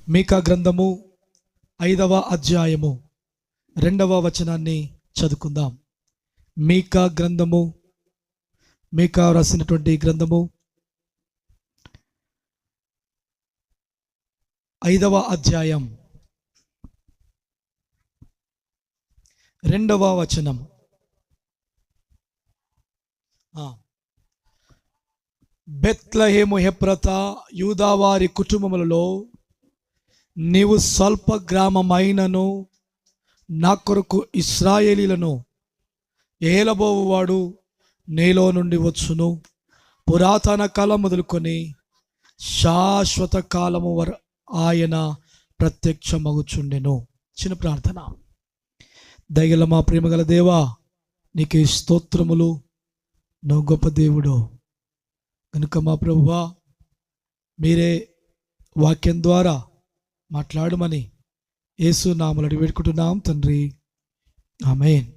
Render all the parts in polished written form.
మీకా గ్రంథము 5వ అధ్యాయము 2వ వచనాన్ని చదువుకుందాం. మీకా గ్రంథము, మీకా రాసినటువంటి గ్రంథము 5వ అధ్యాయం 2వ వచనం. బెత్లెహేము ఎఫ్రాతా యూదావారి కుటుంబములలో నీవు స్వల్ప గ్రామమైనను నా కొరకు ఇశ్రాయేలీలను ఏలబోవువాడు నీలో నుండి వచ్చును. పురాతన కాలం మొదలుకొని శాశ్వత కాలము వరకు ఆయన ప్రత్యక్షమగుచుండెను. చిన్న ప్రార్థన. దయగల మా ప్రేమగల దేవా, నీకే స్తోత్రములు. నువ్వు గొప్ప దేవుడు కనుక మా ప్రభువా, మీరే వాక్యం ద్వారా మాట్లాడమని యేసు నామములో అడిగి వేడుకుంటున్నాం తండ్రి, ఆమేన్.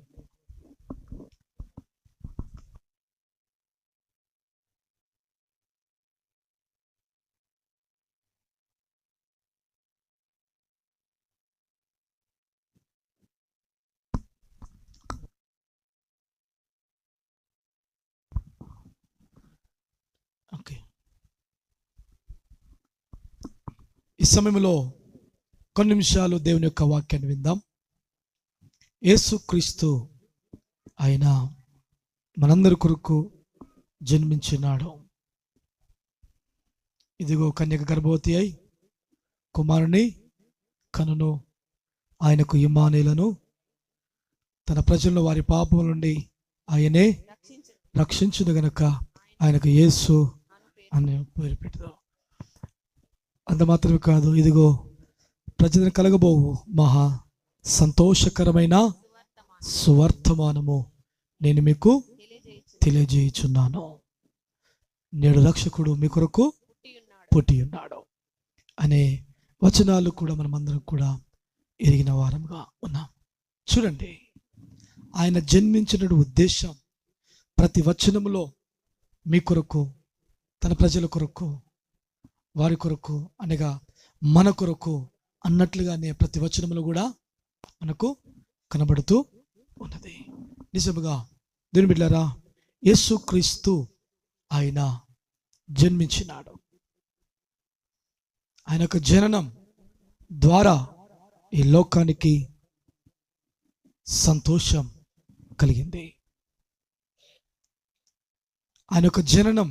ఓకే, ఈ సమయంలో కొన్ని నిమిషాలు దేవుని యొక్క వాక్యాన్ని విందాం. యేసుక్రీస్తు ఆయన మనందరి కొరకు జన్మించినాడు. ఇదిగో కన్యక గర్భవతి అయి కుమారుని కనును. ఆయనకు ఇమ్మానుయేలును, తన ప్రజలను వారి పాపముల నుండి ఆయనే రక్షించును గనుక ఆయనకు యేసు అని పేరు పెట్టారు. అంత మాత్రమే కాదు, ఇదిగో ప్రజలను కలగబోవు మహా సంతోషకరమైన సువర్తమానము నేను మీకు తెలియజేయుచున్నాను. నేడు రక్షకుడు మీ కొరకు పుట్టి ఉన్నాడు అనే వచనాలు కూడా మనమందరం కూడా ఎరిగిన వారంగా ఉన్నాం. చూడండి, ఆయన జన్మించిన ఉద్దేశం ప్రతి వచనములో మీ కొరకు, తన ప్రజల కొరకు, వారి కొరకు అనగా మన కొరకు అన్నట్లుగానే ప్రతి వచనములో కూడా మనకు కనబడుతూ ఉన్నది. నిజముగా దేవుని బిడ్డలారా, యేసుక్రీస్తు ఆయన జన్మించినాడు. ఆయన యొక్క జననం ద్వారా ఈ లోకానికి సంతోషం కలిగింది. ఆయన యొక్క జననం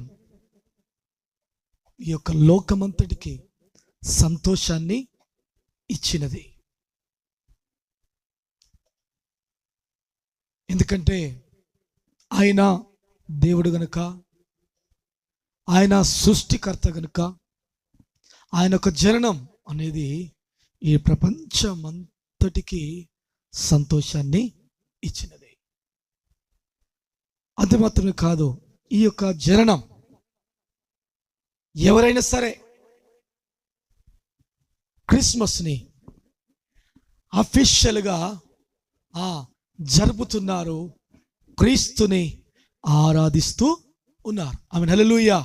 ఈ యొక్క లోకమంతటికి సంతోషాన్ని ఇచ్చినది. ఎందుకంటే ఆయన దేవుడు గనుక, ఆయన సృష్టికర్త గనుక ఆయన యొక్క జననం అనేది ఈ ప్రపంచమంతటికి సంతోషాన్ని ఇచ్చినది. అంతే మాత్రమే కాదు, ఈ యొక్క జననం ఎవరైనా సరే క్రిస్మస్ని అఫీషియల్గా జరుపుతున్నారు, క్రీస్తుని ఆరాధిస్తూ ఉన్నారు. ఆమె హల్లెలూయా.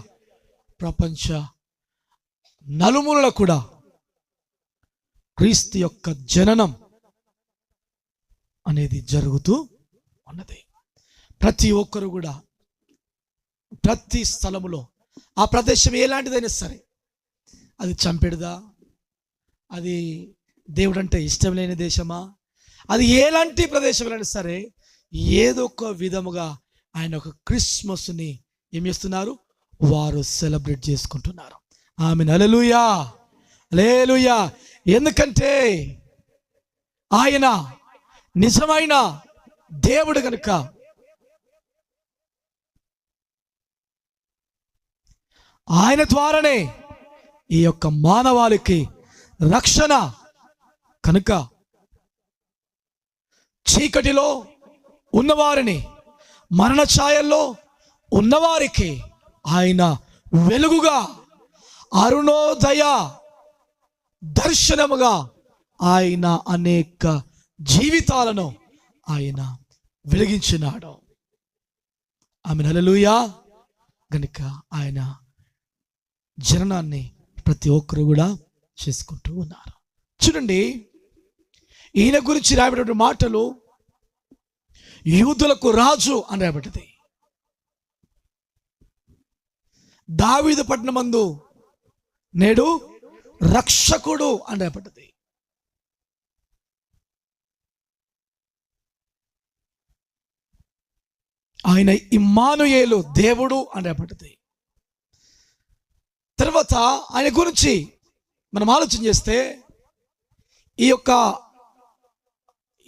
ప్రపంచ నలుమూలల కూడా క్రీస్తు యొక్క జననం అనేది జరుగుతూ ఉన్నది. ప్రతి ఒక్కరు కూడా ప్రతి స్థలములో, ఆ ప్రదేశం ఎలాంటిదైనా సరే, అది చంపెడుదా, అది దేవుడు అంటే ఇష్టం లేని దేశమా, అది ఎలాంటి ప్రదేశంలో సరే, ఏదో ఒక విధముగా ఆయన ఒక క్రిస్మస్ని ఏం చేస్తున్నారు, వారు సెలబ్రేట్ చేసుకుంటున్నారు. ఆమేన్, హల్లెలూయా, హల్లెలూయా. ఎందుకంటే ఆయన నిజమైన దేవుడు కనుక ఆయన ద్వారానే ఈ యొక్క మానవాళికి రక్షణ కనుక చీకటిలో ఉన్నవారిని, మరణ ఛాయల్లో ఉన్నవారికి ఆయన వెలుగుగా, అరుణోదయ దర్శనముగా ఆయన అనేక జీవితాలను ఆయన వెలిగించినాడు. ఆమేన్, హల్లెలూయా. గనుక ఆయన జననాన్ని ప్రతి ఒక్కరు కూడా చేసుకుంటూ ఉన్నారు. చూడండి, ఈయన గురించి రాయబడిన మాటలు యూదులకు రాజు అని రాయబడ్డది. దావీదు పట్టణమందు నేడు రక్షకుడు అని రాయబడ్డది. ఆయన ఇమ్మానుయేలు దేవుడు అని రాయబడ్డది. తర్వాత ఆయన గురించి మనం ఆలోచన చేస్తే ఈ యొక్క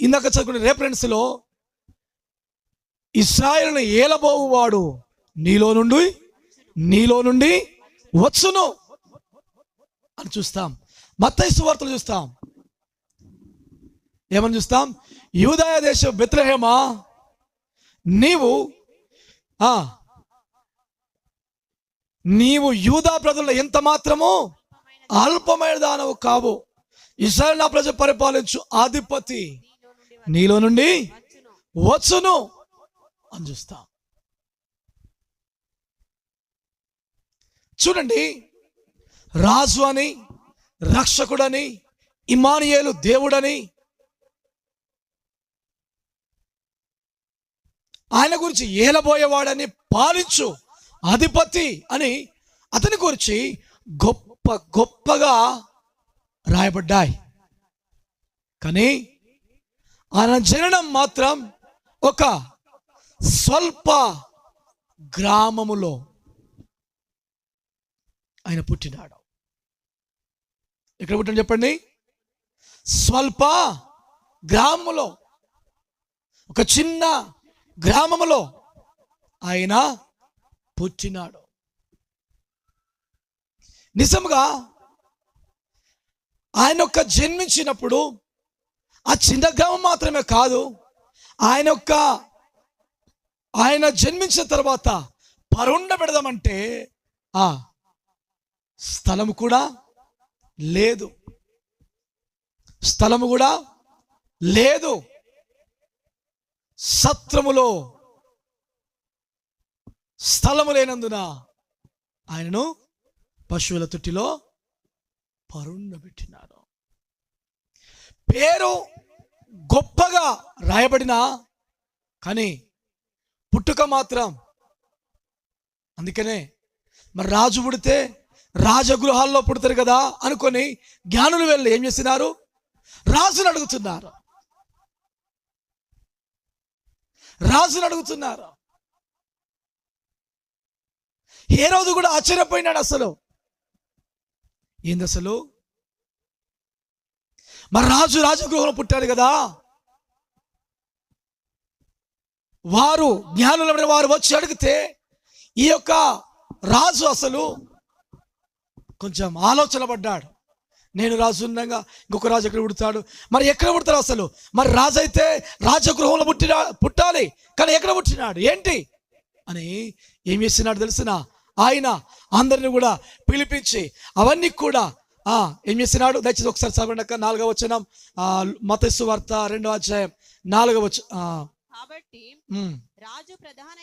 ఇందాక చదువుకునే రెఫరెన్స్లో ఇశ్రాయేలును ఏలబోవువాడు నీలో నుండి వచ్చును అని చూస్తాం. మత్తయి సువార్తలు చూస్తాం. ఏమని చూస్తాం? యూదయ దేశం బెత్లెహేమా, నీవు యూదా ప్రజల్లో ఎంత మాత్రము అల్పమైన దానవు కావు. ఇశ్రాయేలు నా ప్రజలు పరిపాలించు అధిపతి నీలో నుండి వచ్చును అని చూస్తాం. చూడండి, రాజు అని, రక్షకుడని, ఇమ్మానుయేలు దేవుడని, ఆయన గురించి ఏలబోయేవాడని, పాలించు అధిపతి అని అతని గురించి గొప్పగా రాయబడ్డాయి. కానీ ఆయన జననం మాత్రం ఒక స్వల్ప గ్రామములో ఆయన పుట్టినాడు. ఎక్కడ పుట్టాడు చెప్పండి? స్వల్ప గ్రామములో, ఒక చిన్న గ్రామములో ఆయన పుట్టినాడు. నిజంగా ఆయన యొక్క జన్మించినప్పుడు ఆ చిన్న గ్రామం మాత్రమే కాదు, ఆయన జన్మించిన తర్వాత పరుండ పెడదామంటే ఆ స్థలము కూడా లేదు. సత్రములో స్థలము లేనందున ఆయనను పశువుల తొట్టిలో పరుండబెట్టినారు. పేరు గొప్పగా రాయబడిన కానీ పుట్టుక మాత్రం, అందుకనే మరి రాజు పుడితే రాజగృహాల్లో పుడతారు కదా అనుకొని జ్ఞానులు వెళ్ళి ఏం చేస్తున్నారు? రాజును అడుగుతున్నారు. ఏ రోజు కూడా ఆశ్చర్యపోయినాడు. అసలు ఏంది అసలు? మరి రాజగృహంలో పుట్టారు కదా, వారు జ్ఞానులమైన వారు వచ్చి అడిగితే ఈ యొక్క రాజు అసలు కొంచెం ఆలోచన పడ్డాడు. నేను రాజు ఉండగా ఇంకొక రాజు ఎక్కడ పుడతాడు, మరి ఎక్కడ పుడతాడు అసలు? మరి రాజు అయితే రాజగృహంలో పుట్టాలి, కానీ ఎక్కడ పుట్టినాడు ఏంటి అని ఏం చేస్తున్నాడు తెలిసిన? ఆయన అందరిని కూడా పిలిపించి అవన్నీ కూడా ఏం చేస్తున్నాడు? దయచేసి ఒకసారి చదవండి. 4వ వచనం, మత్తయి సువార్త 2వ అధ్యాయం 4వ వచనం. కాబట్టి రాజు ప్రధాన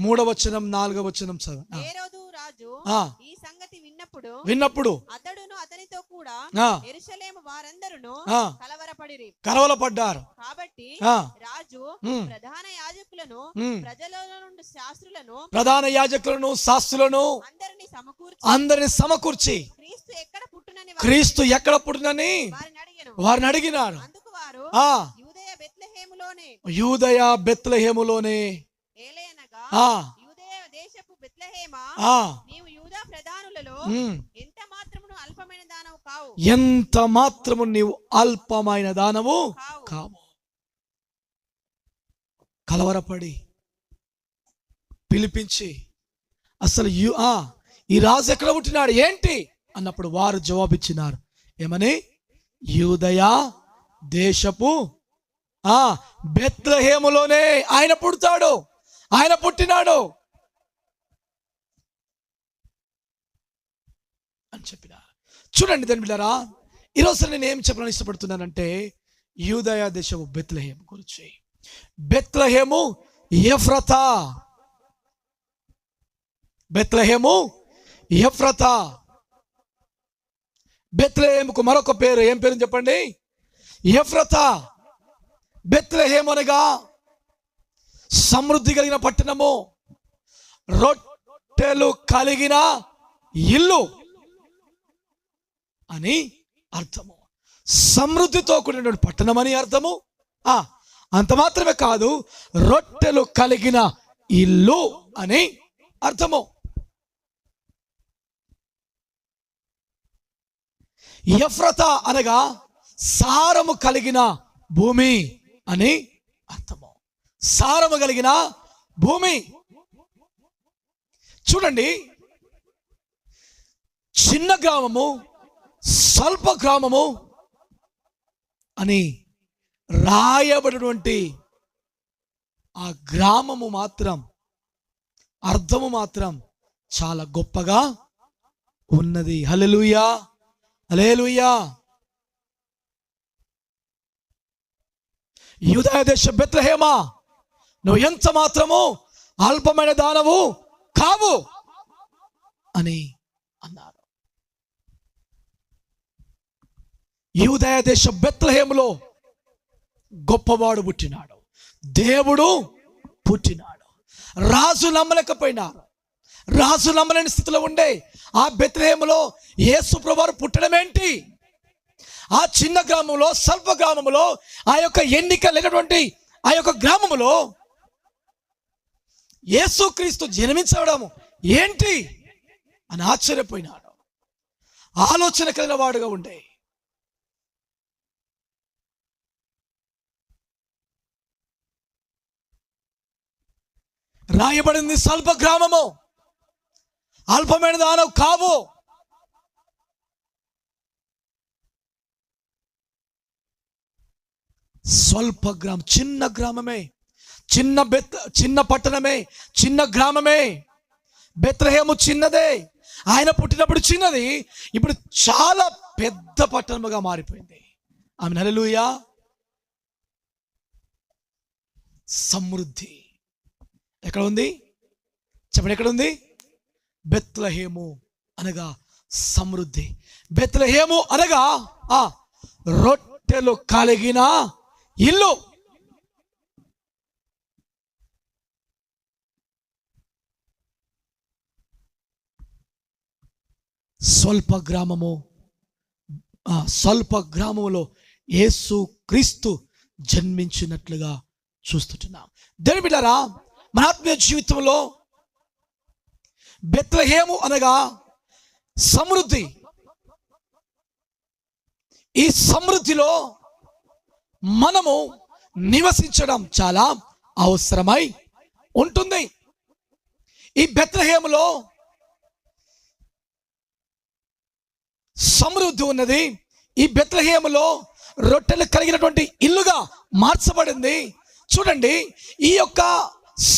3వ వచనం 4వ వచనం చదవండి. హేరోదు రాజు ఈ సంగతి విన్నప్పుడు అతడును అతనితో కూడా యెరూషలేము వారందరూ కలవరపడ్డారు. కాబట్టి రాజు ప్రధాన యాజకులను శాస్త్రులను అందరిని సమకూర్చి క్రీస్తు ఎక్కడ పుట్టునని వారిని అడిగినారు. యూదయ బెత్లెహేములోనే ఎంత మాత్రము నీవు అల్పమైన దానవు కావు. కలవరపడి పిలిపించి అసలు ఈ రాజు ఎక్కడ పుట్టినాడు ఏంటి అన్నప్పుడు వారు జవాబిచ్చినారు. ఏమని? యూదయ దేశపు బెత్లెహేములోనే ఆయన పుడతాడు, ఆయన పుట్టినాడు అని చెప్పినారు. చూడండి దాని బిడ్డారా, ఈరోజు నేను ఏం చెప్పాలని ఇష్టపడుతున్నానంటే యూదయ దేశపు బెత్లెహేము గురించి. బెత్లెహేము ఎఫ్రతా, బెత్లెహేము ఎఫ్రతా. బెత్లెహేముకు మరొక పేరు ఏం పేరు చెప్పండి? ఎఫ్రతా. బెత్లెహేము అనగా సమృద్ధి కలిగిన పట్టణము, రొట్టెలు కలిగిన ఇల్లు అని అర్థము. సమృద్ధితో కూడిన పట్టణం అని అర్థము. అంత మాత్రమే కాదు, రొట్టెలు కలిగిన ఇల్లు అని అర్థము. ఎఫ్రతా అనగా సారము కలిగిన భూమి అని అర్థము. సారము కలిగిన భూమి. చూడండి, చిన్న గ్రామము, స్వల్ప గ్రామము అని రాయబడినటువంటి ఆ గ్రామము మాత్రం, అర్థము మాత్రం చాలా గొప్పగా ఉన్నది. హల్లెలూయా, హల్లెలూయా. యూదయ దేశ బెత్లెహేమా, నువ్వు ఎంత మాత్రము అల్పమైన దానవు కావు అని అన్నారు. యూదయ దేశ బెత్లెహేములో గొప్పవాడు పుట్టినాడు, దేవుడు పుట్టినాడు. రాజు నమ్మలేకపోయినారు. రాజు నమ్మలేని స్థితిలో ఉండే ఆ బెత్లెహేములో యేసు ప్రభువారు పుట్టడం ఏంటి? ఆ చిన్న గ్రామంలో, స్వల్ప గ్రామంలో, ఆ యొక్క ఎన్నిక లేనటువంటి ఆ యొక్క గ్రామములో యేసుక్రీస్తు జన్మించడము ఏంటి అని ఆశ్చర్యపోయినాడు. ఆలోచన కలిగిన వాడుగా ఉండే రాయబడింది, స్వల్ప గ్రామము, అల్పమైన దానవు కావు. స్వల్ప గ్రామం, చిన్న గ్రామమే, చిన్న పట్టణమే, చిన్న గ్రామమే. బెత్లెహేము చిన్నదే. ఆయన పుట్టినప్పుడు చిన్నది, ఇప్పుడు చాలా పెద్ద పట్టణముగా మారిపోయింది. ఆమె హల్లెలూయా. సమృద్ధి ఎక్కడ ఉంది చెప్పండి? ఎక్కడ ఉంది? బెత్లెహేము అనగా సమృద్ధి. బెత్లెహేము అనగా రొట్టెలు కలిగిన ఇల్లు. స్వల్ప గ్రామము, స్వల్ప గ్రామములో యేసు క్రీస్తు జన్మించినట్లుగా చూస్తుంటున్నాం. దేవుని బిడ్డలారా, మన ఆత్మీయ జీవితంలో బెత్లెహేము అనగా సమృద్ధి. ఈ సమృద్ధిలో మనము నివసించడం చాలా అవసరమై ఉంటుంది. ఈ బెత్లెహేములో సమృద్ధి ఉన్నది. ఈ బెత్లెహేములో రొట్టెలు కలిగినటువంటి ఇల్లుగా మార్చబడింది. చూడండి, ఈ యొక్క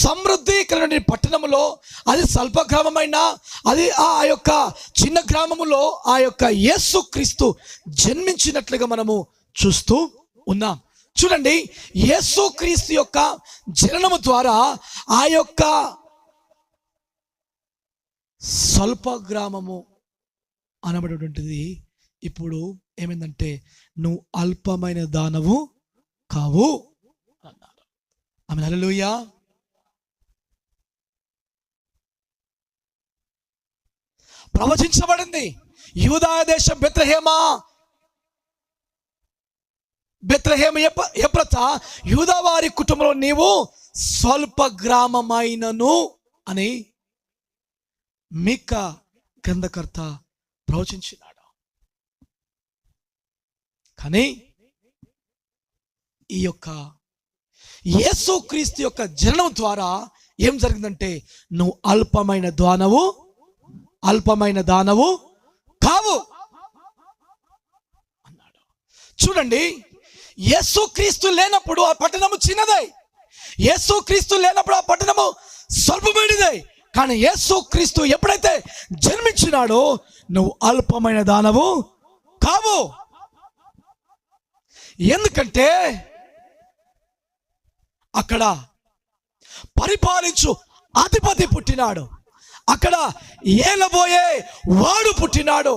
సమృద్ధి కలిగిన పట్టణములో, అది స్వల్ప గ్రామమైన, అది ఆ యొక్క చిన్న గ్రామములో ఆ యొక్క యేసుక్రీస్తు జన్మించినట్లుగా మనము చూస్తూ ఉన్నాం. చూడండి, యేసుక్రీస్తు యొక్క జననము ద్వారా ఆ యొక్క స్వల్ప గ్రామము అనబడేటువంటిది ఇప్పుడు ఏమైందంటే, నువ్వు అల్పమైన దానవు కావు అన్నారు. ఆమె హల్లెలూయా. ప్రవచించబడింది, యూదా దేశం బెత్లెహేమా, బెత్లెహేము ఎఫ్రతా, యూదా వారి కుటుంబంలో నీవు స్వల్ప గ్రామమైనను అని మీకా గ్రంథకర్త ప్రవచించినాడు. కానీ ఈ యొక్క యేసుక్రీస్తు యొక్క జననం ద్వారా ఏం జరిగిందంటే, నువ్వు అల్పమైన దానవు కావు అన్నాడు. చూడండి, యేసుక్రీస్తు లేనప్పుడు ఆ పట్టణము చిన్నదే. యేసుక్రీస్తు లేనప్పుడు ఆ పట్టణము స్వల్పమైనదే. కానీ యేసుక్రీస్తు ఎప్పుడైతే జన్మించినాడో, నువ్వు అల్పమైన దానవు కావు. ఎందుకంటే అక్కడ పరిపాలించు అధిపతి పుట్టినాడు, అక్కడ ఏలబోయే వాడు పుట్టినాడు.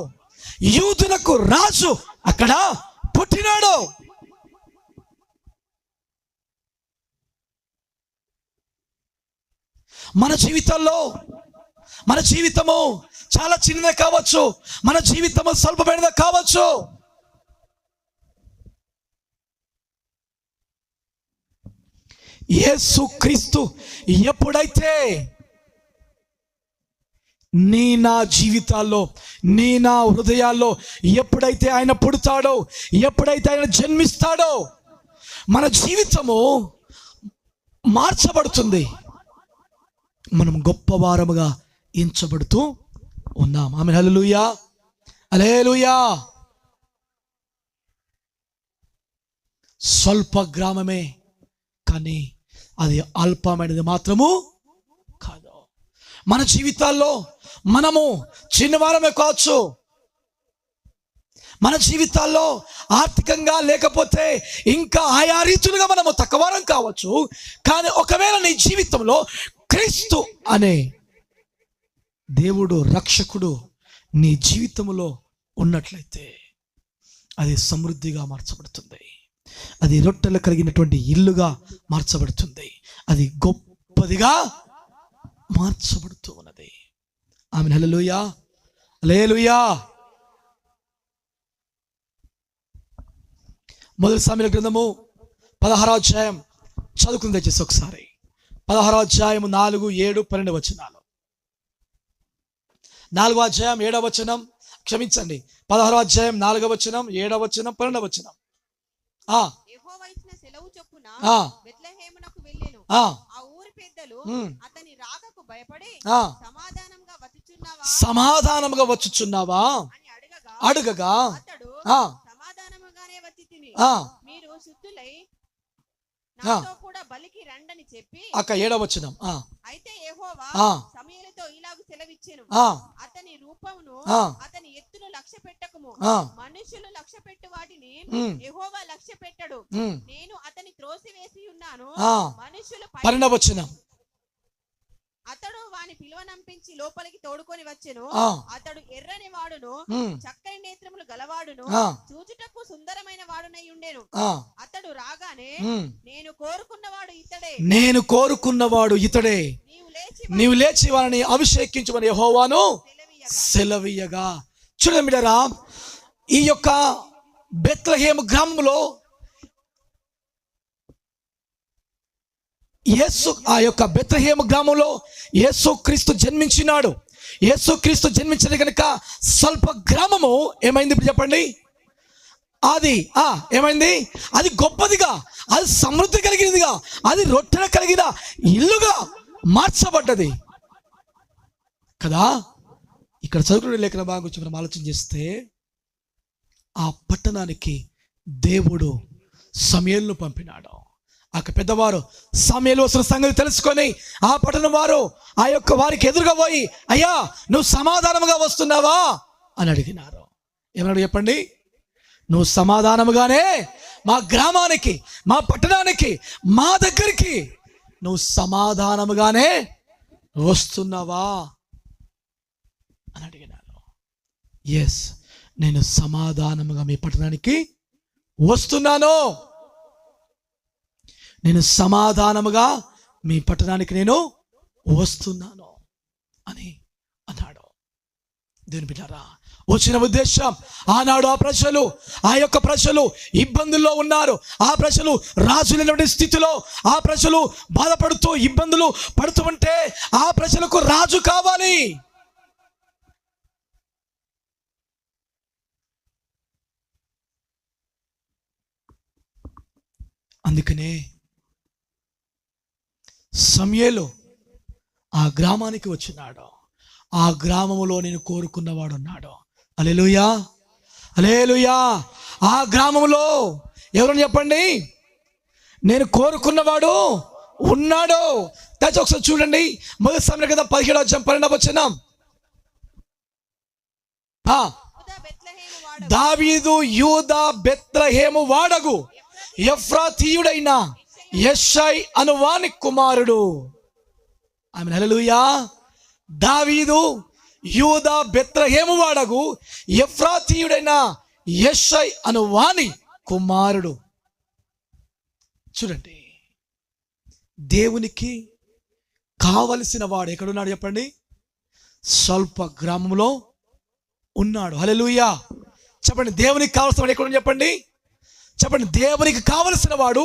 యూదులకు రాజు అక్కడ పుట్టినాడు. మన జీవితాల్లో మన జీవితము చాలా చిన్నదే కావచ్చు, మన జీవితము స్వల్పమైనదే కావచ్చు. యేసుక్రీస్తు ఎప్పుడైతే నా జీవితాల్లో నా హృదయాల్లో ఎప్పుడైతే ఆయన పుడతాడో, ఎప్పుడైతే ఆయన జన్మిస్తాడో, మన జీవితము మార్చబడుతుంది. మనం గొప్పవారముగా ఎంచబడుతూ ఉన్నాం. ఆమేన్. హల్లెలూయా, హల్లెలూయా. స్వల్ప గ్రామమే, కానీ అది అల్పమైనది మాత్రము కాదు. మన జీవితాల్లో మనము చిన్నవారమే కావచ్చు, మన జీవితాల్లో ఆర్థికంగా లేకపోతే ఇంకా ఆయా రీతులుగా మనము తక్కువవారం కావచ్చు. కానీ ఒకవేళ నీ జీవితంలో క్రీస్తు అనే దేవుడు రక్షకుడు నీ జీవితంలో ఉన్నట్లయితే అది సమృద్ధిగా మార్చబడుతుంది. అది రొట్టెలు కలిగినటువంటి ఇల్లుగా మార్చబడుతుంది. అది గొప్పదిగా మార్చబడుతూ ఉన్నది. ఆమేన్. హల్లెలూయా, హల్లెలూయా. మొదటి సామెతల గ్రంథము 16వ అధ్యాయం చదువుకుంది దయచేసి ఒకసారి. 16వ అధ్యాయం 4, 7, 12 వచనాలు. 4వ అధ్యాయం 7వ వచనం, క్షమించండి, 16వ అధ్యాయం 4వ వచనం, 7వ వచనం, 12వ వచనం. యెహోవా ఇచ్చిన సెలవు చొప్పున ఆ బెత్లెహేమునకు వెళ్ళెను. ఆ ఊరి పెద్దలు అతని రాకకు భయపడి సమాధానముగా వచ్చుచున్నావా అని అడగగా అతడు సమాధానముగానే వచ్చి తిని మీరు శుద్ధులై నాతో కూడా బలికి రండని చెప్పి. 7వ వచనం. అయితే యెహోవా సమూయేలుతో ఇలాగు సెలవిచ్చెను, అతని రూపమును అతని ఎత్తును లక్ష్య పెట్టకుము. మనుషులు లక్ష్య పెట్టు వాటిని యెహోవా లక్ష్య పెట్టడు. నేను అతని త్రోసివేసి ఉన్నాను. మనుషులు 12వ వచనం. అతడు వాని పిలువనంపించి లోపలికి తోడుకొని వచ్చెను. అతడు ఎర్రని వాడును, చక్కని నేత్రములు గలవాడును, చూచుటకు సుందరమైన వాడునై ఉండెను. అతడు రాగానే నేను కోరుకున్నవాడు ఇతడే, నీవు లేచి వారిని అభిషేకించమని యెహోవాను సెలవీయగా. చూడండి బిడ్డలారా, ఈ యొక్క బెత్లెహేము గ్రామంలో ఆ యొక్క బెత్లెహేము గ్రామంలో యేసుక్రీస్తు జన్మించినాడు. యేసుక్రీస్తు జన్మించిన కనుక స్వల్ప గ్రామము ఏమైంది ఇప్పుడు చెప్పండి? అది ఏమైంది? అది గొప్పదిగా, అది సమృద్ధి కలిగినదిగా, అది రొట్టెల కలిగిన ఇల్లుగా మార్చబడ్డది కదా. ఇక్కడ చదువుకునే లేఖన భాగం గురించి మనం ఆలోచన చేస్తే, ఆ పట్టణానికి దేవుడు సమూయేలును పంపినాడు. ఆ పెద్దవారు సమూయేలు వస్తున్న సంగతి తెలుసుకొని ఆ పట్టణం వారు ఆ యొక్క వారికి ఎదురుగా పోయి, అయ్యా నువ్వు సమాధానముగా వస్తున్నావా అని అడిగినారు. ఏమన్నాడు చెప్పండి? నువ్వు సమాధానముగానే మా గ్రామానికి, మా పట్టణానికి, మా దగ్గరికి నువ్వు సమాధానముగానే వస్తున్నావా అని అడిగినారు. ఎస్, నేను సమాధానముగా మీ పట్టణానికి వస్తున్నాను, నేను సమాధానముగా మీ పట్టణానికి నేను వస్తున్నాను అని అన్నాడు. దేవుని బిడ్డలారా, వచ్చిన ఉద్దేశం, ఆనాడు ఆ యొక్క ప్రజలు ఇబ్బందుల్లో ఉన్నారు. ఆ ప్రజలు రాజులైనటువంటి స్థితిలో ఆ ప్రజలు బాధపడుతూ ఇబ్బందులు పడుతూ ఉంటే ఆ ప్రజలకు రాజు కావాలి. అందుకనే సమూయేలు ఆ గ్రామానికి వచ్చినాడు. ఆ గ్రామములో నేను కోరుకున్నవాడు ఉన్నాడు. హల్లెలూయా, హల్లెలూయా. ఆ గ్రామంలో ఎవరని చెప్పండి? నేను కోరుకున్నవాడు ఉన్నాడు. దయచేసి ఒకసారి చూడండి, మొదటి సమయం కదా 17వ అధ్యాయం 12వ వచనం. దావీదు యూదా బెత్లెహేము వాడగు ఎఫ్రాతీయుడైన యెషై అను వాని కుమారుడు. ఆమేన్. హల్లెలూయా. దావీదు యూదా బెత్లెహేము వాడగు ఎఫ్రాతీయుడైన యెషై అను వాని కుమారుడు. చూడండి, దేవునికి కావలసిన వాడు ఎక్కడున్నాడు చెప్పండి? స్వల్ప గ్రామంలో ఉన్నాడు. హల్లెలూయా చెప్పండి. దేవునికి కావలసిన వాడు ఎక్కడ చెప్పండి? చెప్పండి. దేవునికి కావలసిన వాడు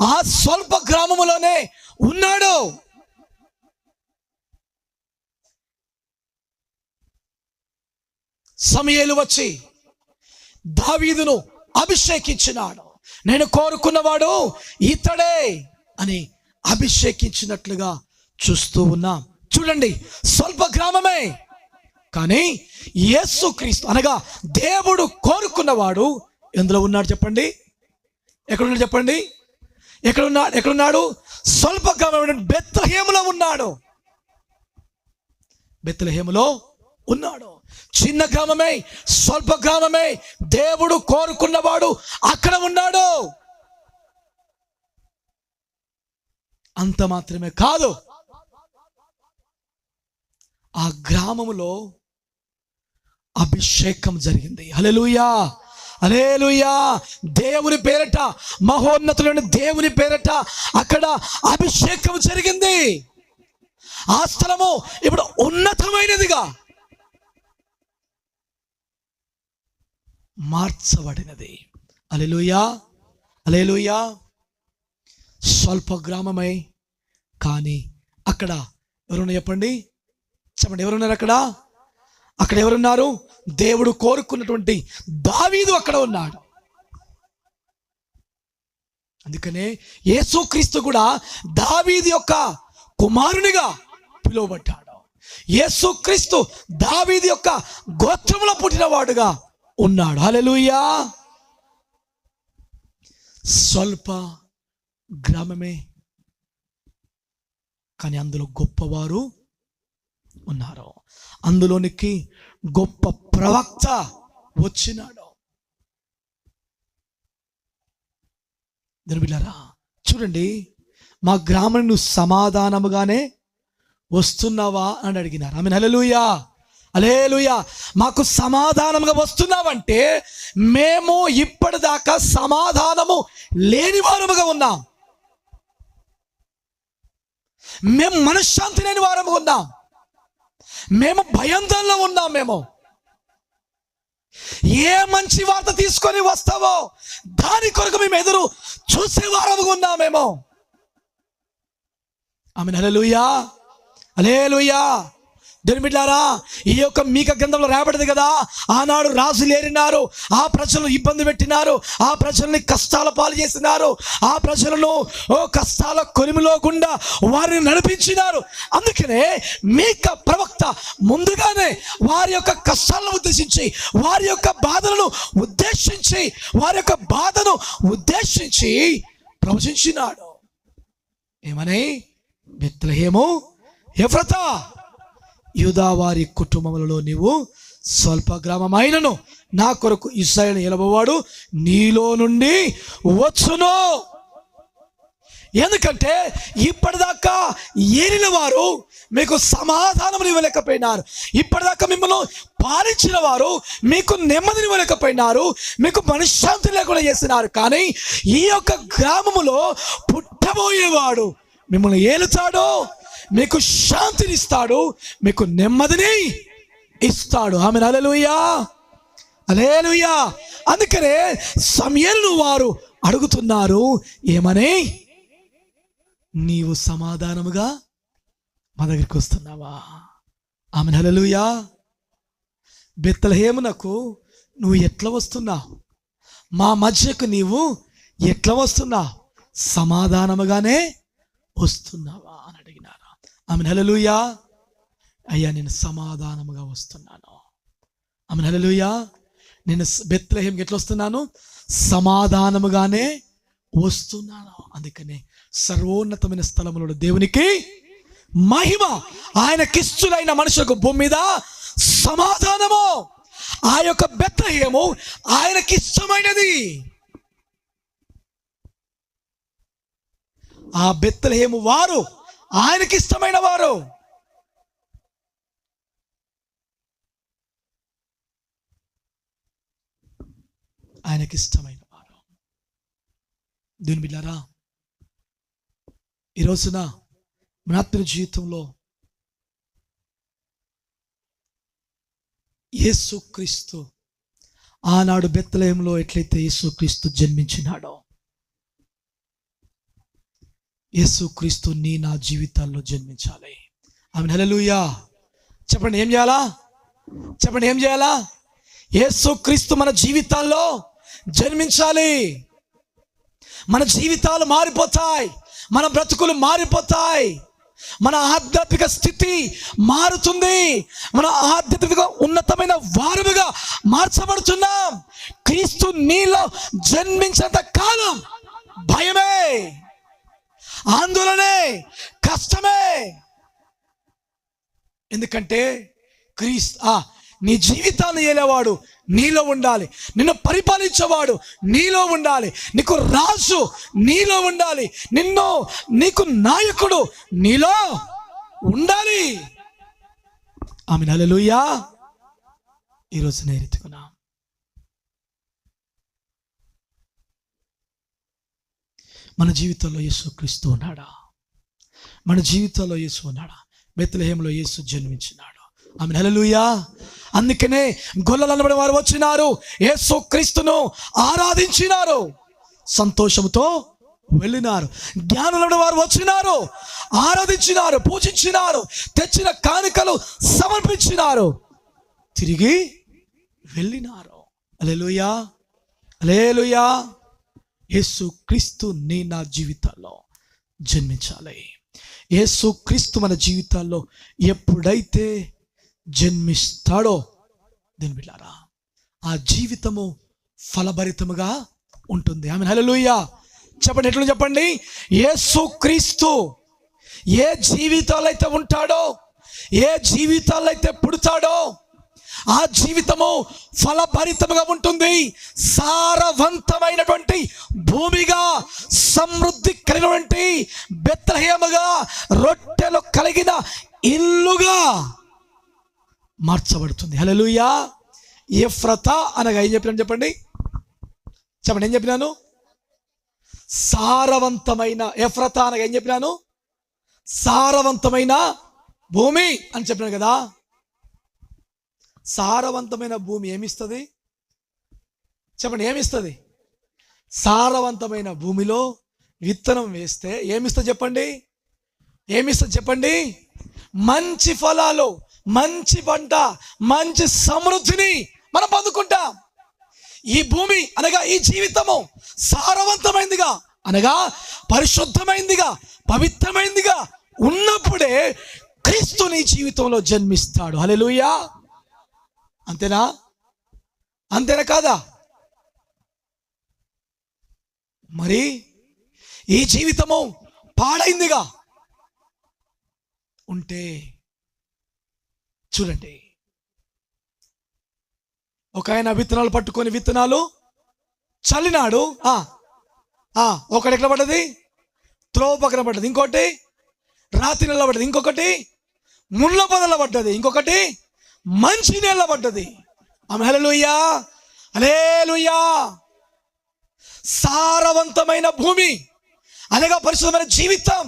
ఆ స్వల్ప గ్రామములోనే ఉన్నాడు. సమూయేలు వచ్చి దావీదును అభిషేకించినాడు. నేను కోరుకున్నవాడు ఇతడే అని అభిషేకించినట్లుగా చూస్తూ ఉన్నాం. చూడండి, స్వల్ప గ్రామమే, కానీ యేసుక్రీస్తు అనగా దేవుడు కోరుకున్నవాడు ఎందులో ఉన్నాడు చెప్పండి? ఎక్కడున్నాడు చెప్పండి? ఎక్కడున్నాడు? స్వల్ప గ్రామం బెత్లెహేములో ఉన్నాడు. బెత్లెహేములో ఉన్నాడు. చిన్న గ్రామమే, స్వల్ప గ్రామమే, దేవుడు కోరుకున్నవాడు అక్కడ ఉన్నాడు. అంత మాత్రమే కాదు, ఆ గ్రామములో అభిషేకం జరిగింది. హల్లెలూయా హల్లెలూయా. దేవుని పేరట, మహోన్నతులైన దేవుని పేరట అక్కడ అభిషేకం జరిగింది. ఆ స్థలము ఇప్పుడు ఉన్నతమైనదిగా మార్చబడినది. హల్లెలూయా హల్లెలూయా. స్వల్ప గ్రామమై, కానీ అక్కడ ఎవరున్నా చెప్పండి? చెప్పండి, ఎవరున్నారు అక్కడ? అక్కడ ఎవరున్నారు? దేవుడు కోరుకున్నటువంటి దావీదు అక్కడ ఉన్నాడు. అందుకనే యేసుక్రీస్తు కూడా దావీదు యొక్క కుమారునిగా పిలువబడ్డాడు. యేసుక్రీస్తు దావీదు యొక్క గోత్రములో పుట్టినవాడుగా ఉన్నాడు. హల్లెలూయా. స్వల్ప గ్రామమే, కానీ అందులో గొప్పవారు ఉన్నారు. అందులోనికి గొప్ప ప్రవక్త వచ్చినాడు. దర్బిలారా చూడండి, మా గ్రామం నువ్వు సమాధానముగానే వస్తున్నావా అని అడిగినారు. ఆమె హల్లెలూయా హల్లెలూయా. మాకు సమాధానంగా వస్తున్నావంటే మేము ఇప్పటిదాకా సమాధానము లేని వారముగా ఉన్నాం. మేము మనశ్శాంతి లేని వారముగా ఉన్నాం. మేము భయంతో ఉన్నాం. మేము ఏ మంచి వార్త తీసుకొని వస్తావో దాని కొరకు మేము ఎదురు చూసేవారముగా ఉన్నామేమో. ఆమె హల్లెలూయా హల్లెలూయా. దేవుని బిడ్డలారా, ఈ యొక్క మీకా గ్రంథంలో రాయబడింది కదా, ఆనాడు రాజులు ఏరినారు, ఆ ప్రజలను ఇబ్బంది పెట్టినారు, ఆ ప్రజల్ని కష్టాల పాలు చేసినారు, ఆ ప్రజలను కష్టాల కొలిమిలో గుండా వారిని నడిపించినారు. అందుకనే మీకా ప్రవక్త ముందుగానే వారి యొక్క కష్టాలను ఉద్దేశించి, వారి యొక్క బాధలను ఉద్దేశించి, వారి యొక్క బాధను ఉద్దేశించి ప్రవచించినాడు. ఏమని? బెత్లెహేము ఎఫ్రాతా, యూదా వారి కుటుంబములలో నీవు స్వల్ప గ్రామమైనను నా కొరకు ఇశ్రాయేలు ఏలబోవాడు నీలో నుండి వచ్చును. ఎందుకంటే ఇప్పటిదాకా ఏలిన వారు మీకు సమాధానం ఇవ్వలేకపోయినారు. ఇప్పటిదాకా మిమ్మల్ని పాలించిన వారు మీకు నెమ్మదిని ఇవ్వలేకపోయినారు, మీకు మనశ్శాంతి లేకుండా చేస్తున్నారు. కానీ ఈ యొక్క గ్రామములో పుట్టబోయేవాడు మిమ్మల్ని ఏలుతాడు, మీకు శాంతినిస్తాడు, మీకు నెమ్మదిని ఇస్తాడు. ఆమె హల్లెలూయా హల్లెలూయా. అందుకనే సమూయేలును వారు అడుగుతున్నారు, ఏమని? నీవు సమాధానముగా మా దగ్గరికి వస్తున్నావా? ఆమె హల్లెలూయా. బెత్లెహేమునకు నువ్వు ఎట్లా వస్తున్నావు? మా మధ్యకు నీవు ఎట్లా వస్తున్నావు? సమాధానముగానే వస్తున్నావా అని అడిగినారు. ఆమె హల్లెలూయా. అయ్యా నేను సమాధానముగా వస్తున్నాను. ఆమె హల్లెలూయా. నేను బెత్లెహేముకి ఎట్లా వస్తున్నాను? సమాధానముగానే వస్తున్నాను. అందుకనే సర్వోన్నతమైన స్థలములో దేవునికి మహిమ, ఆయనకిష్టులైన మనుషులకు భూమి మీద సమాధానము. ఆ యొక్క బెత్లెహేము ఆయనకిష్టమైనది. ఆ బెత్లెహేము వారు ఆయనకిష్టమైన వారు. ఆయనకి ఇష్టమైన వారు. దీని బిడ్డారా, ఈ రోజున మన ఆత్మీయ జీవితంలో యేసుక్రీస్తు ఆనాడు బెత్లెహేములో ఎట్లయితే యేసుక్రీస్తు జన్మించినాడో, యేసుక్రీస్తు నీ నా జీవితాల్లో జన్మించాలి. ఆమేన్, హల్లెలూయా. చెప్పండి ఏం చేయాలా? చెప్పండి ఏం చేయాలా? యేసుక్రీస్తు మన జీవితాల్లో జన్మించాలి. మన జీవితాలు మారిపోతాయి, మన బ్రతుకులు మారిపోతాయి, మన ఆధ్యాత్మిక స్థితి మారుతుంది, మన ఆధ్యాత్మిక ఉన్నతమైన వారముగా మార్చబడుతున్నాం. క్రీస్తు నీలో జన్మించేంత కాలం భయమే, ఆందోళనే, కష్టమే. ఎందుకంటే నీ జీవితాన్ని ఏలేవాడు నీలో ఉండాలి, నిన్ను పరిపాలించేవాడు నీలో ఉండాలి, నీకు రాజు నీలో ఉండాలి, నీకు నాయకుడు నీలో ఉండాలి. ఆమేన్, హల్లెలూయా. ఈరోజు నేర్చుకున్నాం. మన జీవితంలో యేసుక్రీస్తు ఉన్నాడా? మన జీవితంలో యేసు ఉన్నాడా? బెత్లెహేములో యేసు జన్మించినాడు. ఆమేన్, హల్లెలూయా. అందుకనే గొల్లలనబడి వారు వచ్చినారు, యేసుక్రీస్తును ఆరాధించినారు, సంతోషంతో వెళ్ళినారు. జ్ఞానులైన వారు వచ్చినారు, ఆరాధించినారు, పూజించినారు, తెచ్చిన కానుకలు సమర్పించినారు, తిరిగి వెళ్ళినారు. హల్లెలూయా, హల్లెలూయా. యేసుక్రీస్తు నీ నా జీవితాల్లో జన్మించాలి. యేసుక్రీస్తు మన జీవితాల్లో ఎప్పుడైతే జన్మిస్తాడో దీని బిడ్డారా, ఆ జీవితము ఫలభరితముగా ఉంటుంది. ఆమేన్, హల్లెలూయా. చెప్పండి, ఎట్లా చెప్పండి? యేసుక్రీస్తు ఏ జీవితాలు అయితే ఉంటాడో, ఏ జీవితాల్లో అయితే పుడతాడో ఆ జీవితము ఫలభరితముగా ఉంటుంది, సారవంతమైనటువంటి భూమిగా, సమృద్ధి కలిగినటువంటి బెత్లెహేముగా, రొట్టెలు కలిగిన ఇల్లుగా మార్చబడుతుంది. హల్లెలూయా. ఎఫ్రతా అనగా ఏం చెప్పినాను చెప్పండి? చెప్పండి ఏం చెప్పినాను? సారవంతమైన. ఎఫ్రతా అనగా ఏం చెప్పినాను? సారవంతమైన భూమి అని చెప్పినాను కదా. సారవంతమైన భూమి ఏమిస్తుంది? చెప్పండి ఏమిస్తుంది? సారవంతమైన భూమిలో విత్తనం వేస్తే ఏమిస్తుంది చెప్పండి? ఏమిస్తుంది చెప్పండి? మంచి ఫలాలు, మంచి పంట, మంచి సమృద్ధిని మనం పొందుకుంటాం. ఈ భూమి అనగా ఈ జీవితము సారవంతమైందిగా, అనగా పరిశుద్ధమైందిగా, పవిత్రమైందిగా ఉన్నప్పుడే క్రీస్తు నీ జీవితంలో జన్మిస్తాడు. హల్లెలూయా. అంతేనా? అంతేనా కాదా? మరి ఈ జీవితము పాడైందిగా ఉంటే చూడండి, ఒక ఆయన విత్తనాలు పట్టుకొని విత్తనాలు చల్లినాడు. ఒకటి ఎక్కడ పడ్డది? త్రోవ పక్కన పడ్డది, ఇంకోటి రాతి నెల పడ్డది, ఇంకొకటి ముళ్ళ పొదల పడ్డది, ఇంకొకటి మంచి నీళ్ళ పడ్డది. ఆమేన్, హల్లెలూయా, హల్లెలూయా. సారవంతమైన భూమి అనగా పరిశుద్ధమైన జీవితం,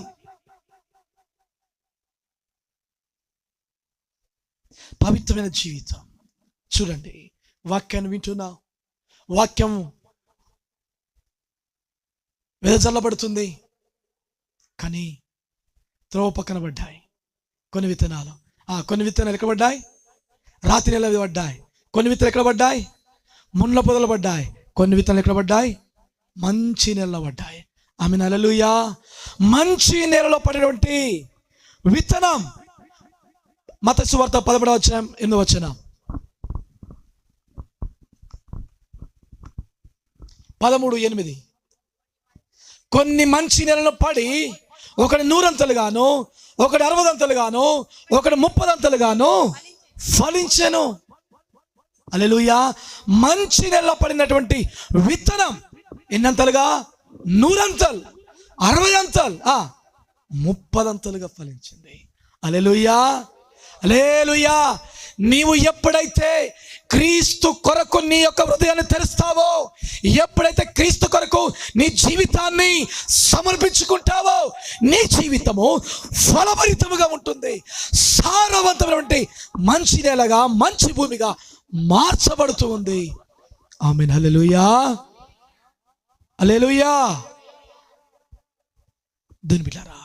పవిత్రమైన జీవితం. చూడండి, వాక్యాన్ని వింటున్నా, వాక్యం వెదజల్లబడుతుంది, కానీ త్రోవ పక్కన పడ్డాయి కొన్ని విత్తనాలు. కొన్ని విత్తనాలు ఎక్కడ పడ్డాయి? రాతి నెల పడ్డాయి. కొన్ని విత్తనాలు ఎక్కడ పడ్డాయి? ముళ్ళ పొదలు పడ్డాయి. కొన్ని విత్తనాలు ఎక్కడ పడ్డాయి? మంచి నెలలో పడ్డాయి. ఆమేన్, హల్లెలూయా. మంచి నేలలో పడినటువంటి విత్తనం మత్తయి సువార్త 11వ అధ్యాయం 8వ వచనం. 13:8. కొన్ని మంచి నెలలు పడి ఒకటి 100 ఒకటి 60 ఒకటి 30 ఫలించెను. హల్లెలూయా. మంచి నెలలో పడినటువంటి విత్తనం ఎన్నంతలుగా? 100, 60, 30 ఫలించింది. హల్లెలూయా, హల్లెలూయా. నీవు ఎప్పుడైతే క్రీస్తు కొరకు నీ యొక్క హృదయాన్ని తెరుస్తావో, ఎప్పుడైతే క్రీస్తు కొరకు నీ జీవితాన్ని సమర్పించుకుంటావో, నీ జీవితము ఫలభరితముగా ఉంటుంది. సారవంతమైనటువంటి మంచి నేలగా, మంచి భూమిగా మార్చబడుతూ ఉంది. ఆమేన్. హల్లెలూయా, హల్లెలూయా. దేవుని బిడ్డలారా,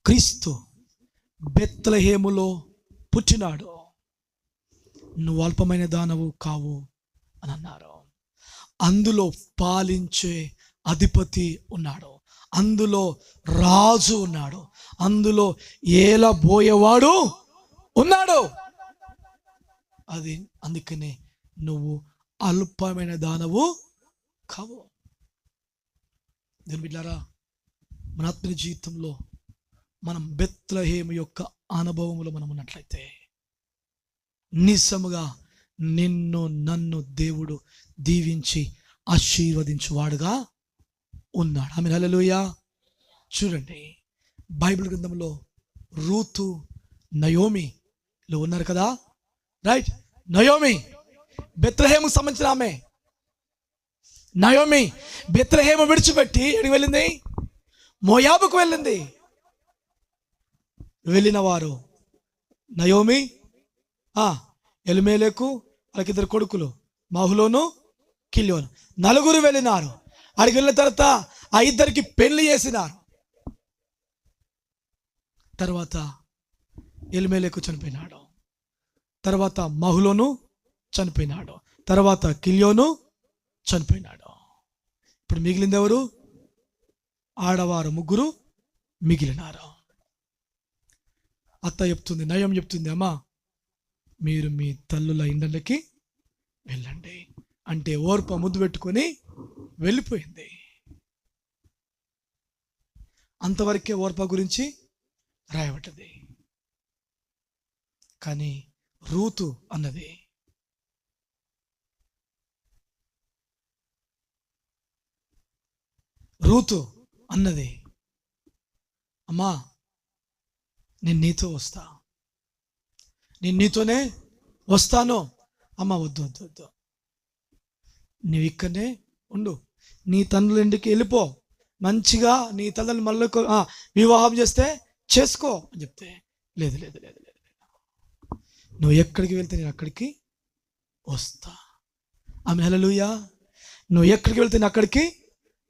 క్రీస్తు బెత్లెహేములో పుట్టినాడు. నువ్వు అల్పమైన దానవు కావు అని అన్నారు. అందులో పాలించే అధిపతి ఉన్నాడు, అందులో రాజు ఉన్నాడు, అందులో ఏలబోయేవాడు ఉన్నాడు. అది అందుకనే నువ్వు అల్పమైన దానవు కావు. దేవుని బిడ్డలారా, మన ఆత్మీయ జీవితంలో మనం బెత్లెహేము యొక్క అనుభవములో మనం ఉన్నట్లయితే నిజముగా నిన్ను నన్ను దేవుడు దీవించి ఆశీర్వదించువాడుగా ఉన్నాడు. ఆమేన్. హల్లెలూయా. చూడండి, బైబిల్ గ్రంథంలో రూతు, నయోమిలో ఉన్నారు కదా, రైట్? నయోమి బెత్లెహేముకు సంబంధించిన ఆమె. నయోమి బెత్లెహేము విడిచిపెట్టి ఎక్కడికి వెళ్ళింది? మోయాబుకు వెళ్ళింది. వెళ్ళిన వారు నయోమి, ఎలిమేలెకు, వాళ్ళకి 2 కొడుకులు, మహులోను, కిల్యోను, 4 వెళ్ళినారు. అడిగి వెళ్ళిన తర్వాత ఆ 2కి పెళ్లి చేసినారు. తర్వాత ఎలిమేలెకు చనిపోయినాడు, తర్వాత మహులోను చనిపోయినాడు, తర్వాత కిల్యోను చనిపోయినాడు. ఇప్పుడు మిగిలింది ఎవరు? ఆడవారు 3 మిగిలినారు. అత్త చెప్తుంది, నయం చెప్తుంది, అమ్మా మీరు మీ తల్లుల ఇండ్లకి వెళ్ళండి అంటే ఓర్ప ముద్దు పెట్టుకొని వెళ్ళిపోయింది. అంతవరకే ఓర్ప గురించి రాయబడ్డది. కానీ రూతు అన్నది అమ్మా నేను నీతో వస్తా, నేను నీతోనే వస్తాను. అమ్మ వద్దు వద్దు వద్దు, నువ్వు ఇక్కడనే ఉండు, నీ తండ్రుల ఇంటికి వెళ్ళిపో, మంచిగా నీ తల్లిని మళ్ళీ వివాహం చేస్తే చేసుకో అని చెప్తే, లేదు లేదు లేదు లేదు, నువ్వు ఎక్కడికి వెళ్తే నేను అక్కడికి వస్తా. ఆమేన్. హల్లెలూయా. నువ్వు ఎక్కడికి వెళ్తే నేను అక్కడికి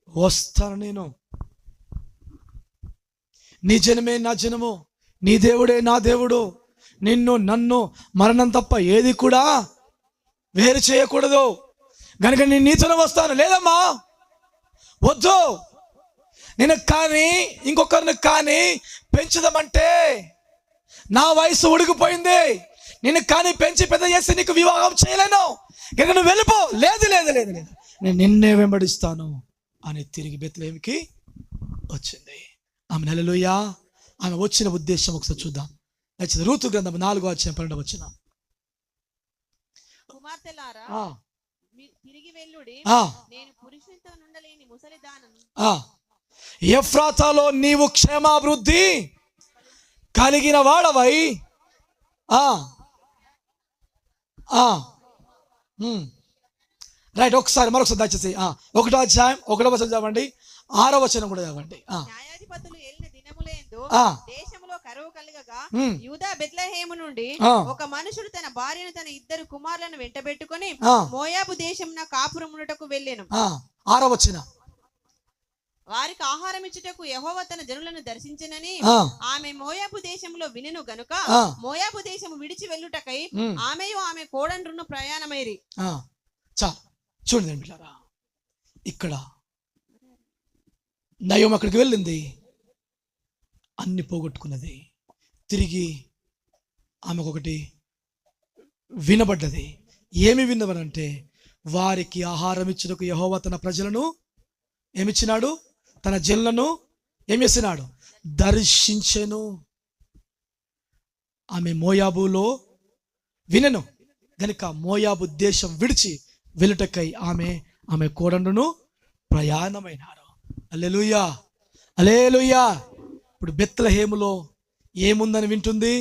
వస్తాను. నేను నీ జనమే నా జనము, నీ దేవుడే నా దేవుడు, నిన్ను నన్ను మరణం తప్ప ఏది కూడా వేరు చేయకూడదు, కనుక నేను నీతోనే వస్తాను. లేదమ్మా వద్దు, నేను కానీ ఇంకొకరిని కానీ పెంచుదామంటే నా వయసు ఉడికిపోయింది, నేను కానీ పెంచి పెద్ద చేసి నీకు వివాహం చేయలేను, కనుక నువ్వు వెళ్ళిపో. లేదు లేదు లేదు లేదు, నేను నిన్నే వెంబడిస్తాను అని తిరిగి బెత్లెహేముకి వచ్చింది. ఆమె. హల్లెలూయా. ఆమె వచ్చిన ఉద్దేశం ఒకసారి చూద్దాం. రూతు గ్రంథం 4:12. కుమార్తెలారా తిరిగి వెళ్ళుడి, నేను పురుషునితో నుండలేని ముసలిదానను. ఎఫ్రాతాలో నీవు క్షేమాభివృద్ధి కలిగిన వాడవై. రైట్, మరొకసారి దయచేసి 1వ అధ్యాయం 1వ వచనం చదవండి, 6వ వచనం కూడా చదవండి. న్యాయాధిపతులు ఏలిన దినములందు దేశములో కరువు కలగగా యూదా బెత్లెహేము నుండి ఒక మనుషుడు తన భార్యను తన 2 కుమారులను వెంటబెట్టుకొని మోయాబు దేశమున కాపురమునటకు వెళ్ళెను. 6వ వచనం, వారికి ఆహారం ఇచ్చుటకు యెహోవా తన జనులను దర్శించెనని ఆమె మోయాబు దేశంలో వినెను గనుక మోయాబు దేశము విడిచి వెళ్ళుటకై ఆమెయు ఆమె కోడండ్రును ప్రయాణమైరి. చూడండి బిడ్డలారా, ఇక్కడ నయోమి అక్కడికి వెళ్ళింది, అన్ని పోగొట్టుకున్నది. తిరిగి ఆమెకు ఒకటి వినబడ్డది. ఏమి విన్నవనంటే, వారికి ఆహారం ఇచ్చుటకు యెహోవా తన ప్రజలను ఏమిచ్చినాడు? తన జనులను ఏమి చేసినాడు? దర్శించెను. ఆమె మోయాబులో వినెను గనుక మోయాబు దేశం విడిచి వెళ్ళుటకై ఆమె కోడండును ప్రయాణమైనారు. హల్లెలూయా, హల్లెలూయా. ఇప్పుడు బెత్లెహేములో ఏముందని వింటుంది?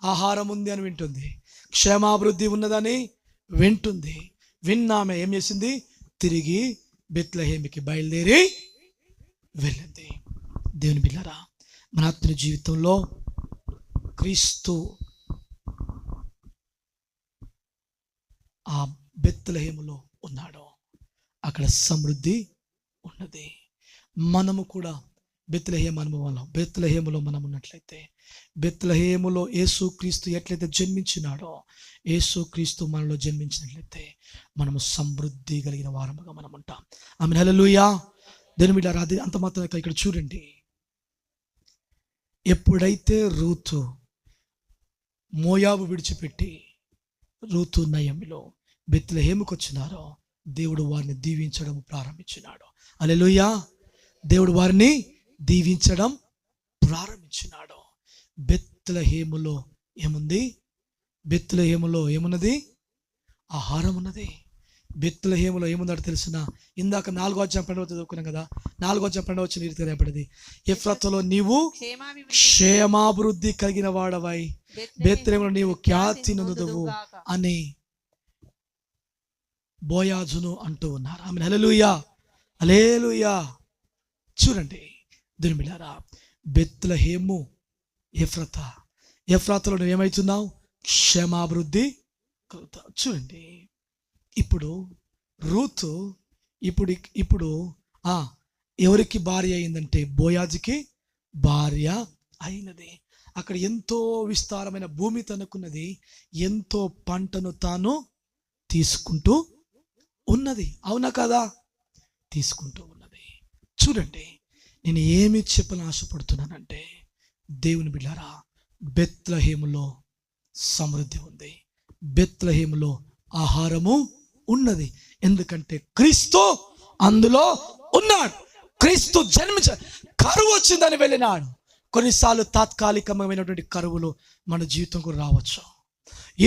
ఆహారం ఉంది అని వింటుంది. క్షేమాభివృద్ధి ఉన్నదని వింటుంది. విన్నామె ఏం చేసింది? తిరిగి బెత్లెహేముకి బయలుదేరి వెళ్ళింది. దేవుని బిడ్డలారా, మన ఆత్మీయ జీవితంలో క్రీస్తు ఆ బెత్లెహేములో ఉన్నాడు. అక్కడ సమృద్ధి ఉన్నది. మనము కూడా బెత్లెహేము అనుభవంలో, బెత్లెహేములో మనం ఉన్నట్లయితే, బెత్లెహేములో యేసుక్రీస్తు ఎట్లయితే జన్మించినాడో, యేసుక్రీస్తు మనలో జన్మించినట్లయితే మనము సమృద్ధి కలిగిన వారముగా మనం ఉంటాం. ఆమేన్, హల్లెలూయా. దేని బిడ్డలారా, అది అంత మాత్రం ఇక్కడ చూడండి. ఎప్పుడైతే రూతు మోయాబు విడిచిపెట్టి రూతు నయమిలో బెత్లెహేముకు వచ్చినారో, దేవుడు వారిని దీవించడం ప్రారంభించినాడు. హల్లెలూయా. దేవుడు వారిని దీవించడం ప్రారంభించినాడు. బెత్లెహేములో ఏముంది? బెత్లెహేములో ఏమున్నది? ఆహారం ఉన్నది. బెత్లెహేములో ఏముందో తెలిసిన, ఇందాక 4వ అధ్యాయం 12వ చదువుకున్నాం కదా. 4వ అధ్యాయం 12వ వచ్చిన రీతి రాయబడింది, ఎఫ్రాతాలో నీవు క్షేమాభివృద్ధి కలిగిన వాడవై బెత్లెహేములో నీవు ఖ్యాతి నొందుదువు అని బోయాజును అంటూ ఉన్నారు. ఆమేన్, హల్లెలూయా, హల్లెలూయా. చూడండి దీని బిడ్డలారా, బెత్లెహేము ఎఫ్రాతాలో నువ్వు ఏమవుతున్నావు? క్షేమాభివృద్ధి కలుగుతావు. చూడండి, ఇప్పుడు రూతు ఇప్పుడు ఎవరికి భార్య అయిందంటే బోయాజుకి భార్య అయినది. అక్కడ ఎంతో విస్తారమైన భూమి తనకున్నది, ఎంతో పంటను తాను తీసుకుంటూ ఉన్నది. అవునా కదా? తీసుకుంటూ ఉన్నది. చూడండి, నేను ఏమి చెప్పని ఆశపడుతున్నానంటే, దేవుని బిడ్డలారా, బెత్లెహేములో సమృద్ధి ఉంది, బెత్లెహేములో ఆహారము ఉన్నది. ఎందుకంటే క్రీస్తు అందులో ఉన్నాడు. క్రీస్తు జన్మించ కరువు వచ్చిందని వెళ్ళినాడు. కొన్నిసార్లు తాత్కాలికమైనటువంటి కరువులు మన జీవితంకు రావచ్చు,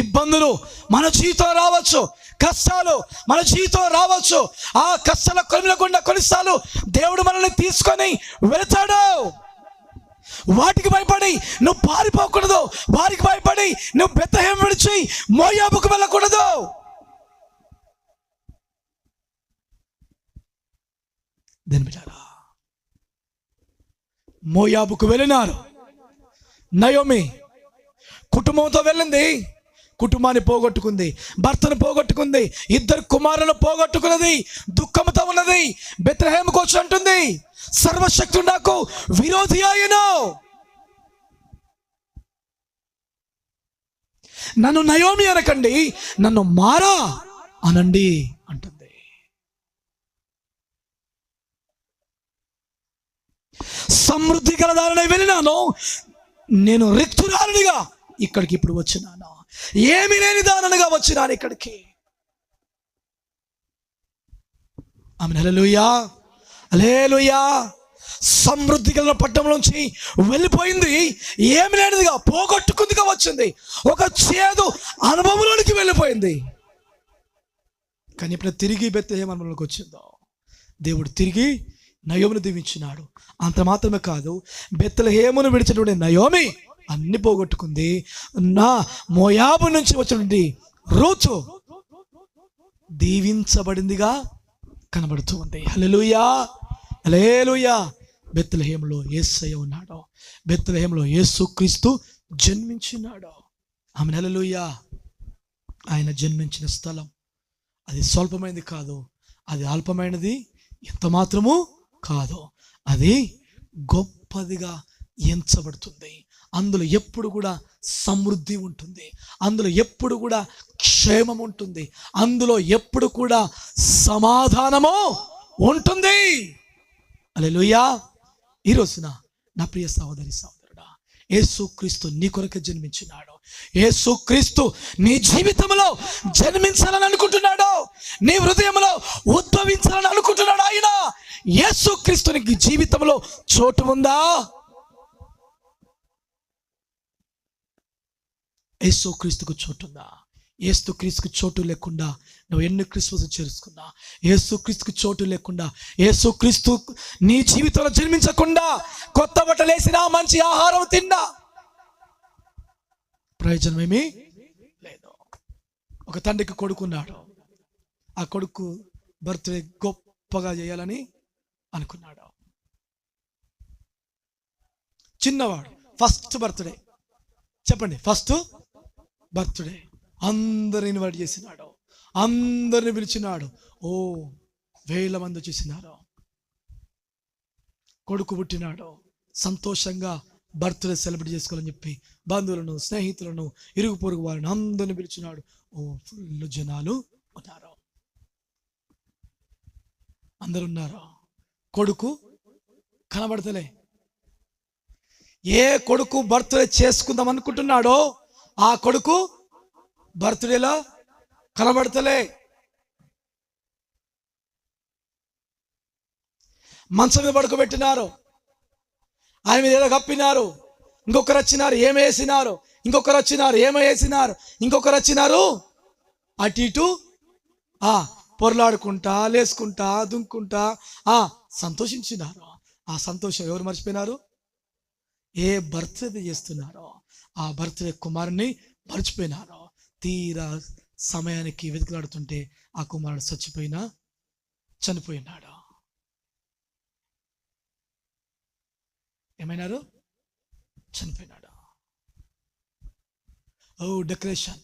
ఇబ్బందులు మన జీవితం రావచ్చు, కష్టాలు మన జీవితం రావచ్చు. ఆ కష్టాల కొలిమిల గుండా కొన్నిసార్లు దేవుడు మనల్ని తీసుకొని వెళతాడు. వాటికి భయపడి నువ్వు పారిపోకూడదు. వారికి భయపడి నువ్వు బెత్లెహేము విడిచి మోయాబుకు వెళ్ళకూడదు. దేని బిడ్డలారా, మోయాబుకు వెళ్ళినారు. నయోమి కుటుంబంతో వెళ్ళింది, కుటుంబాన్ని పోగొట్టుకుంది, భర్తను పోగొట్టుకుంది, 2 కుమారులను పోగొట్టుకున్నది, దుఃఖంతో ఉన్నది. బెత్లెహేముకు వచ్చి అంటుంది, సర్వశక్తుడు నాకు విరోధి అయ్యను, నన్ను నయోమి అనకండి, నన్ను మారా అనండి అంటుంది. సమృద్ధి గలదానై వెళ్ళినాను, నేను రిక్తురాలినిగా ఇక్కడికి ఇప్పుడు వచ్చినాను, ఏమి లేని దాననుగా వచ్చినాను ఇక్కడికి. ఆమేన్, హల్లెలూయా, హల్లెలూయా. సమృద్ధి కలిగిన పట్టణంలోంచి వెళ్ళిపోయింది, ఏమి లేనిదిగా పోగొట్టుకుందిగా వచ్చింది, ఒక చేదు అనుభవంలోనికి వెళ్ళిపోయింది. కానీ ఇప్పుడు తిరిగి బెత్లెహేము అనుభవంలోకి వచ్చిందో, దేవుడు తిరిగి నయోమిని దీవించినాడు. అంత మాత్రమే కాదు, బెత్లెహేమును విడిచినటువంటి నయోమి అన్ని పోగొట్టుకుంది. నా మోయాబు నుంచి వచ్చినటువంటి రూతు దీవించబడిందిగా కనబడుతూ ఉంది. హల్లెలూయా, హల్లెలూయా. బెత్లెహేములో యేసయ్య ఉన్నాడు, బెత్లెహేములో యేసుక్రీస్తు జన్మించినాడు. ఆమేన్, హల్లెలూయా. ఆయన జన్మించిన స్థలం అది స్వల్పమైనది కాదు, అది అల్పమైనది ఎంత మాత్రము కాదు, అది గొప్పదిగా ఎంచబడుతుంది. అందులో ఎప్పుడు కూడా సమృద్ధి ఉంటుంది, అందులో ఎప్పుడు కూడా క్షేమం ఉంటుంది, అందులో ఎప్పుడు కూడా సమాధానము ఉంటుంది. హల్లెలూయా. ఈ రోజున నా ప్రియ సహోదరి సహోదరుడా, యేసుక్రీస్తు నీ కొరకు జన్మించినాడు. యేసుక్రీస్తు నీ జీవితంలో జన్మించాలని అనుకుంటున్నాడు, నీ హృదయంలో ఉద్భవించాలని అనుకుంటున్నాడు. ఆయన యేసుక్రీస్తు నీ జీవితంలో చోటు ఉందా? యేసుక్రీస్తుకు చోటు ఉందా? యేసుక్రీస్తుకు చోటు లేకుండా నువ్వు ఎన్ని క్రిస్మస్ చేసుకున్నా, యేసుక్రీస్తుకు చోటు లేకుండా, యేసుక్రీస్తు నీ జీవితంలో జన్మించకుండా, కొత్త బట్టలు వేసినా, మంచి ఆహారం తిన్నా ప్రయోజనం ఏమీ లేదు. ఒక తండ్రికి కొడుకున్నాడు. ఆ కొడుకు బర్త్డే గొప్పగా చేయాలని అనుకున్నాడు. చిన్నవాడు, ఫస్ట్ బర్త్డే. చెప్పండి, ఫస్ట్ బర్త్డే. అందరిని ఇన్వైట్ చేసినాడు, అందరిని పిలిచినాడు. ఓ 1000 మంది వచ్చేసినారు. కొడుకు పుట్టినాడు. సంతోషంగా బర్త్డే సెలబ్రేట్ చేసుకోవాలని చెప్పి బంధువులను, స్నేహితులను, ఇరుగు పొరుగు వారిని అందరిని పిలిచినాడు. ఓ ఫుల్ జనాలు ఉన్నారు, అందరు ఉన్నారు. కొడుకు కనబడతలే. ఏ కొడుకు బర్త్డే చేసుకుందాం అనుకుంటున్నాడో ఆ కొడుకు బర్త్డేలో కనబడతలే. మంచం మీద పడుకోబెట్టినారు, ఆయన మీద ఏదో కప్పినారు. ఇంకొకరు వచ్చినారు, ఏమేసినారు. ఇంకొకరు వచ్చినారు, ఏమేసినారు. ఇంకొకరు వచ్చినారు, అటు ఇటు పొరలాడుకుంటా, లేసుకుంటా, దుంకుంటా సంతోషించినారు. ఆ సంతోషం ఎవరు మర్చిపోయినారు? ఏ బర్త్డే చేస్తున్నారో ఆ బర్త్డే కుమారుని మర్చిపోయినారు. తీరా సమయానికి వెతుకులాడుతుంటే ఆ కుమారుడు చనిపోయినాడు. ఏమైనారు? చనిపోయినాడు. ఓ డెకరేషన్,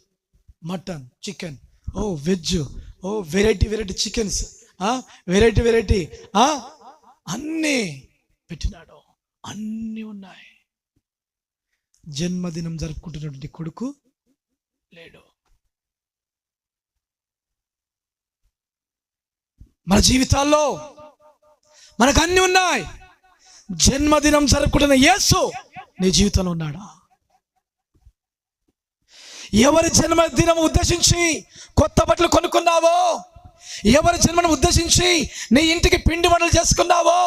మటన్, చికెన్, ఓ వెజ్, ఓ వెరైటీ చికెన్స్, వెరైటీ అన్నీ పెట్టినాడు. అన్నీ ఉన్నాయి. జన్మదినం జరుపుకుంటున్నటువంటి కొడుకు లేడు. మన జీవితాల్లో మనకు అన్ని ఉన్నాయి. జన్మదినం జరుపుకుంటున్న యేసు నీ జీవితంలో ఉన్నాడా? ఎవరి జన్మదినం ఉద్దేశించి కొత్త బట్టలు కొనుక్కున్నావో, ఎవరి జన్మను ఉద్దేశించి నీ ఇంటికి పిండి వంటలు చేసుకున్నావో,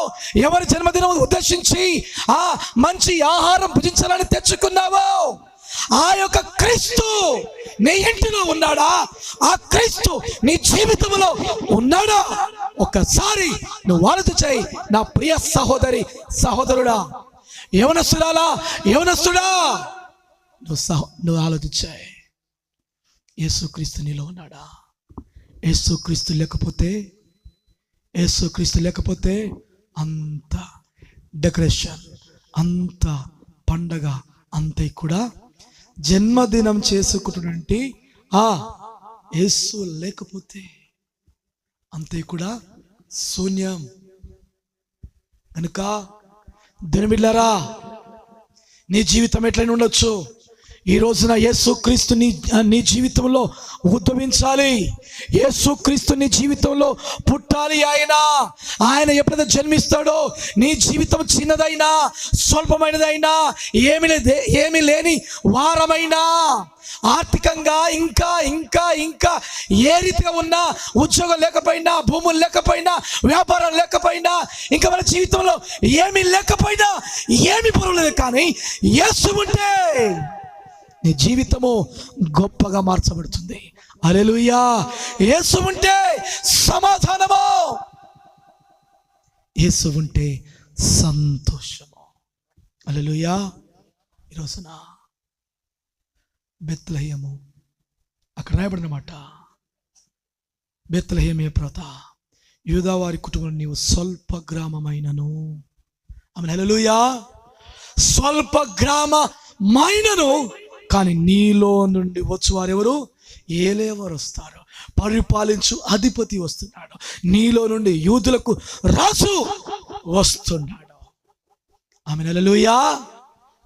ఎవరి జన్మదినం ఉద్దేశించి మంచి ఆహారం భుజించాలని తెచ్చుకున్నావో, ఆ యొక్క క్రీస్తు నీ ఇంటిలో ఉన్నాడా? ఆ క్రీస్తు నీ జీవితంలో ఉన్నాడా? ఒక్కసారి నువ్వు ఆలోచన చేయి నా ప్రియ సహోదరి, సహోదరుడా, యవనస్తుడా, నువ్వు ఆలోచించాయి. యేసుక్రీస్తు నీలో ఉన్నాడా? యేసుక్రీస్తు లేకపోతే అంత డెకరేషన్, అంత పండగ, అంతే కూడా జన్మదినం చేసుకుంటున్నటువంటి యేసు లేకపోతే అంతే కూడా శూన్యం. కనుక దినమిళ్ళరా, నీ జీవితం ఎట్లయినా ఉండొచ్చు. ఈ రోజున యేసుక్రీస్తు నీ జీవితంలో ఉద్భవించాలి. యేసుక్రీస్తు నీ జీవితంలో పుట్టాలి. ఆయన ఎప్పుడైతే జన్మిస్తాడో నీ జీవితం చిన్నదైనా, స్వల్పమైనదైనా, ఏమి లేని వారమైనా, ఆర్థికంగా ఇంకా ఇంకా ఇంకా ఏ రీతిగా ఉన్నా, ఉద్యోగం లేకపోయినా, భూములు లేకపోయినా, వ్యాపారం లేకపోయినా, ఇంకా మన జీవితంలో ఏమీ లేకపోయినా, ఏమి పర్వాలేదు, కానీ యేసు ఉంటే నీ జీవితము గొప్పగా మార్చబడుతుంది. హల్లెలూయా. యేసు ఉంటే సమాధానము, యేసు ఉంటే సంతోషము. హల్లెలూయా. ఈరోజున బెత్లెహేము, అక్కడ రాయబడినమాట, బెత్లెహేమే ప్రత యూదావారి కుటుంబం నీవు స్వల్ప గ్రామమైనను. ఆమె హల్లెలూయా. స్వల్ప గ్రామమైనను, కానీ నీలో నుండి వచ్చువారు ఎవరు? ఏలేవారు వస్తారు. పరిపాలించు అధిపతి వస్తున్నాడు. నీలో నుండి యూదులకు రాజు వస్తున్నాడు. ఆమె హల్లెలూయా.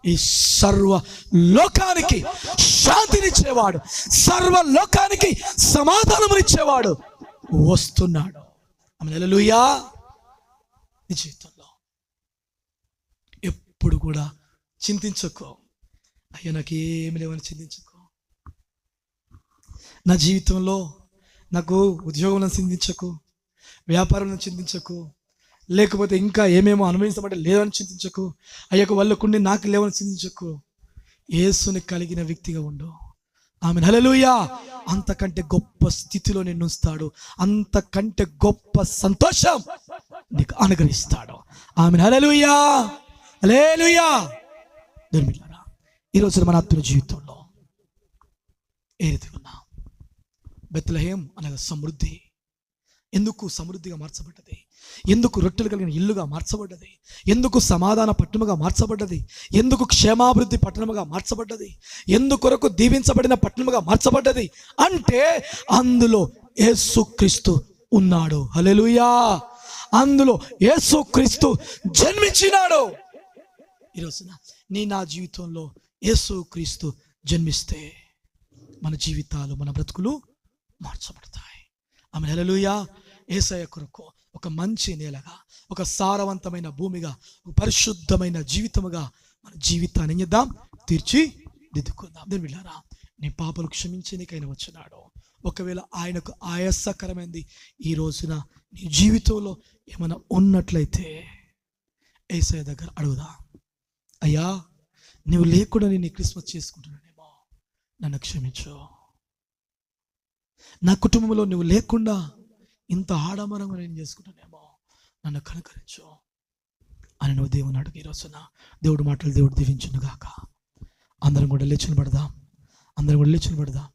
ఈ సర్వ లోకానికి శాంతినిచ్చేవాడు, సర్వ లోకానికి సమాధానమునిచ్చేవాడు వస్తున్నాడు. ఆమె హల్లెలూయా. నీ జీవితంలో ఎప్పుడు కూడా చింతించకో, అయ్యా నాకు ఏమి లేవని చింతించకో. నా జీవితంలో నాకు ఉద్యోగంలో చింతించకు, వ్యాపారంలో చింతించకు, లేకపోతే ఇంకా ఏమేమో అనుభవించబట్టే లేదని చింతించకు, అయ్యకు వాళ్ళకుండి నాకు లేవని చింతించకు. యేసుని కలిగిన వ్యక్తిగా ఉండు. Amen hallelujah. అంతకంటే గొప్ప స్థితిలో నిన్ను ఉంచుతాడు, అంతకంటే గొప్ప సంతోషం నీకు అనుగ్రహిస్తాడు. Amen hallelujah. హల్లెలూయా. ఈరోజు మన ఆత్మీయ జీవితంలో ఏ రీతిగా ఉన్నా బెత్లెహేం అనగా సమృద్ధి. ఎందుకు సమృద్ధిగా మార్చబడ్డది? ఎందుకు రొట్టెలు కలిగిన ఇల్లుగా మార్చబడ్డది? ఎందుకు సమాధాన పట్టణముగా మార్చబడ్డది? ఎందుకు క్షేమాభివృద్ధి పట్టణముగా మార్చబడ్డది? ఎందుకొరకు దీవించబడిన పట్టణముగా మార్చబడ్డది అంటే అందులో యేసుక్రీస్తు ఉన్నాడు. హల్లెలూయా! అందులో యేసుక్రీస్తు జన్మించినాడు. ఈరోజున నా జీవితంలో యేసుక్రీస్తు జన్మిస్తే మన జీవితాలు, మన బ్రతుకులు మార్చబడతాయి. ఆమె హల్లెలూయా! యేసయ్య కొరకు ఒక మంచి నేలగా, ఒక సారవంతమైన భూమిగా, ఒక పరిశుద్ధమైన జీవితముగా మన జీవితాన్ని చేద్దాం, తీర్చిదిద్దుకుందాం. దేవుని బిడ్డలారా, నీ పాపలు క్షమించనీకైనా వచ్చినాడు. ఒకవేళ ఆయనకు ఆయాసకరమైంది ఈ రోజున నీ జీవితంలో ఏమైనా ఉన్నట్లయితే యేసయ్య దగ్గర అడుగుదాం. అయ్యా, నువ్వు లేకుండా నేను ఈ క్రిస్మస్ చేసుకుంటున్నానేమో, నన్ను క్షమించు. నా కుటుంబంలో నువ్వు లేకుండా ఇంత ఆడంబరంగా నేను చేసుకుంటానేమో, నన్ను కనుకరించు అని నువ్వు దేవుని అడుగు. ఈ రోజున దేవుడు మాటలు దేవుడు దీవించును గాక. అందరం కూడా లేచి నిలబడదాం.